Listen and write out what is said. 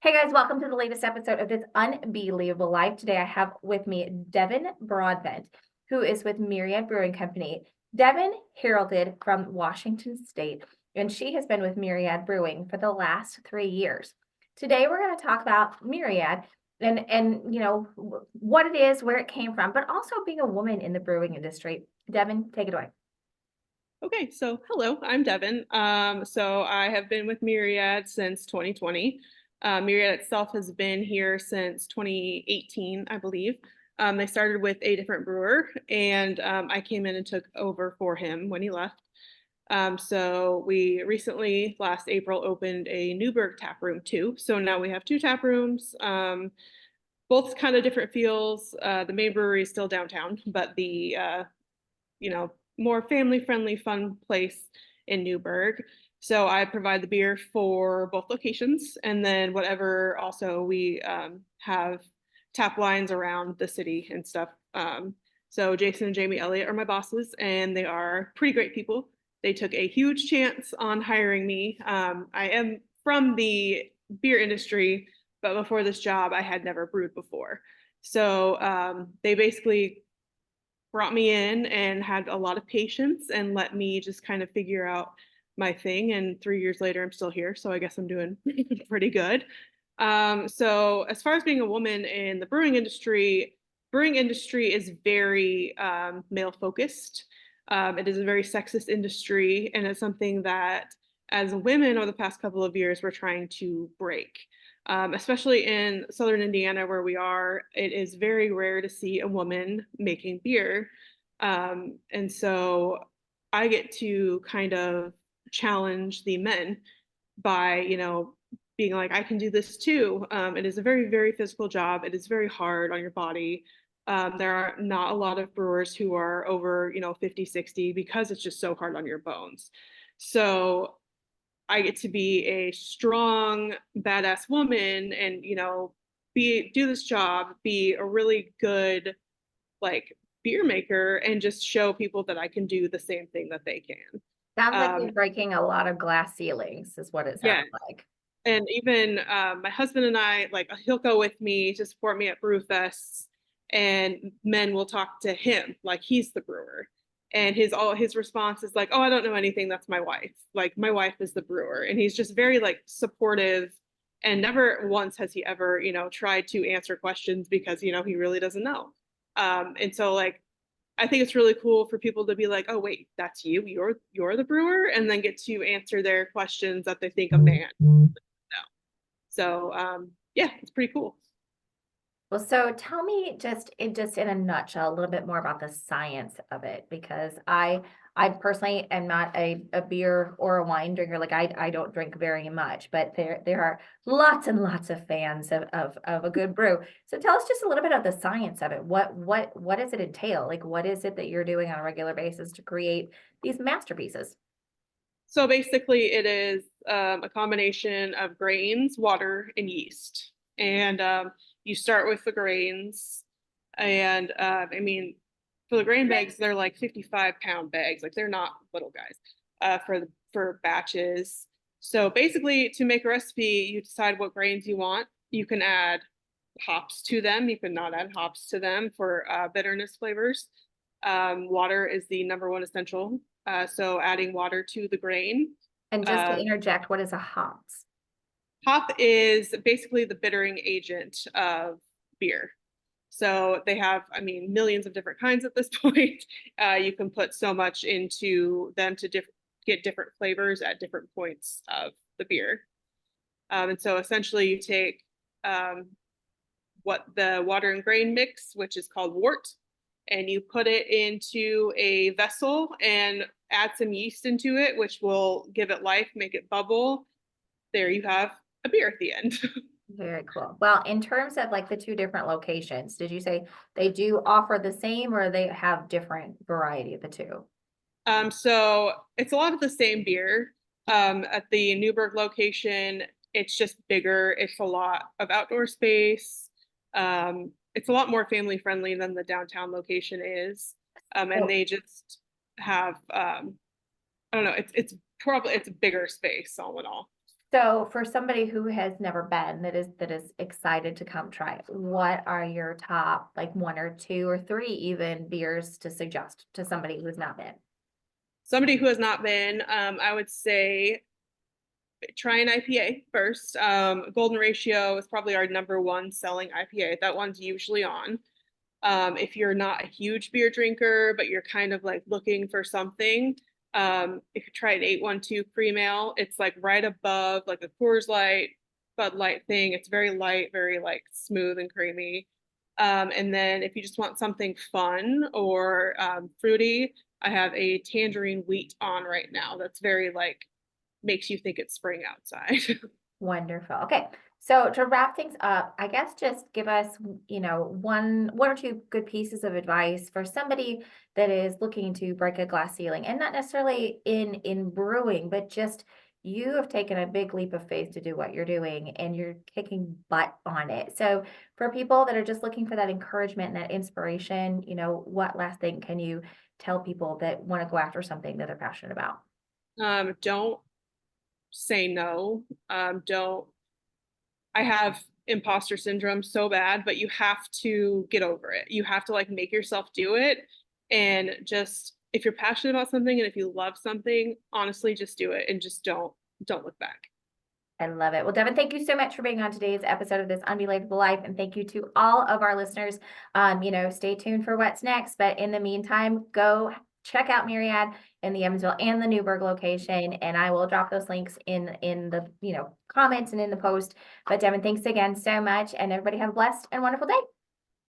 Hey guys, welcome to the latest episode of this UnBee-lievable Life. Today I have with me Devon Broadbent, who is with Myriad Brewing Company. Devon heralded from Washington State, and she has been with Myriad Brewing for the last 3 years. Today we're going to talk about Myriad and what it is, where it came from, but also being a woman in the brewing industry. Devon, take it away. Okay, so hello, I'm Devon. So I have been with Myriad since 2020. Myriad itself has been here since 2018, I believe. They started with a different brewer, and I came in and took over for him when he left. So we recently, last April, opened a Newburgh tap room too. So now we have two tap rooms, both kind of different feels. The main brewery is still downtown, but the more family-friendly, fun place in Newburgh. So I provide the beer for both locations, and then whatever also we have tap lines around the city and stuff. So Jason and Jamie Elliott are my bosses, and they are pretty great people. They took a huge chance on hiring me. I am from the beer industry, but before this job, I had never brewed before. So they basically brought me in and had a lot of patience and let me just kind of figure out my thing. And 3 years later, I'm still here. So I guess I'm doing pretty good. So as far as being a woman in the brewing industry is very male focused. It is a very sexist industry, and it's something that as women over the past couple of years, we're trying to break. Especially in Southern Indiana, where we are, it is very rare to see a woman making beer. And so I get to kind of challenge the men by, being like, I can do this too. It is a very, very physical job. It is very hard on your body. There are not a lot of brewers who are over, 50, 60 because it's just so hard on your bones. So I get to be a strong, badass woman and, do this job, be a really good like beer maker and just show people that I can do the same thing that they can. Sounds like Um, you're breaking a lot of glass ceilings, is what it yeah. sounds like. And even my husband and I, like, he'll go with me to support me at brew fests, and men will talk to him like he's the brewer. And his response is like, "Oh, I don't know anything. That's my wife. Like my wife is the brewer." And he's just very like supportive, and never once has he ever, tried to answer questions because he really doesn't know. And so like I think it's really cool for people to be like, "Oh, wait, that's you. You're the brewer," and then get to answer their questions that they think a man. So yeah, it's pretty cool. Well, so tell me just in a nutshell a little bit more about the science of it, because I personally am not a beer or a wine drinker. Like I don't drink very much, but there are lots and lots of fans of a good brew. So tell us just a little bit of the science of it. What does it entail? Like what is it that you're doing on a regular basis to create these masterpieces? So basically, it is a combination of grains, water, and yeast. And you start with the grains, and I mean, for the grain bags, they're like 55-pound bags. Like they're not little guys for batches. So basically, to make a recipe, you decide what grains you want. You can add hops to them. You can not add hops to them for bitterness flavors. Water is the number one essential. So adding water to the grain. And just to Uh, interject, what is a hops? Hop is basically the bittering agent of beer. So they have, I mean, millions of different kinds at this point. You can put so much into them to get different flavors at different points of the beer. And so essentially you take what the water and grain mix, which is called wort, and you put it into a vessel and add some yeast into it, which will give it life, make it bubble. There you have a beer at the end. Very cool. Well, in terms of like the two different locations, did you say they do offer the same or they have different variety of the two? So it's a lot of the same beer. At the Newburgh location, it's just bigger. It's a lot of outdoor space. It's a lot more family friendly than the downtown location is. And Oh, they just have I don't know, it's probably it's a bigger space all in all. So for somebody who has never been, that is excited to come try, what are your top like one or two or three even beers to suggest to somebody who's not been? Somebody who has not been, I would say try an IPA first. Golden Ratio is probably our number one selling IPA. That one's usually on. If you're not a huge beer drinker, but you're kind of like looking for something, if you try an 812 Cream Ale, it's like right above like a Coors Light, Bud Light thing. It's very light, very like smooth and creamy. And then if you just want something fun or fruity, I have a tangerine wheat on right now. That's very like makes you think it's spring outside. Wonderful. Okay. So to wrap things up, I guess just give us, one or two good pieces of advice for somebody that is looking to break a glass ceiling and not necessarily in brewing, but just you have taken a big leap of faith to do what you're doing and you're kicking butt on it. So for people that are just looking for that encouragement and that inspiration, what last thing can you tell people that want to go after something that they're passionate about? Don't say no. Don't I have imposter syndrome so bad, but you have to get over it. You have to like make yourself do it. And just if you're passionate about something and if you love something, honestly, just do it and just don't look back. I love it. Well, Devin, thank you so much for being on today's episode of this Unbelievable Life. And thank you to all of our listeners. Stay tuned for what's next. But in the meantime, go check out Myriad in the Evansville and the Newburgh location. And I will drop those links in the comments and in the post. But Devin, thanks again so much. And everybody have a blessed and wonderful day.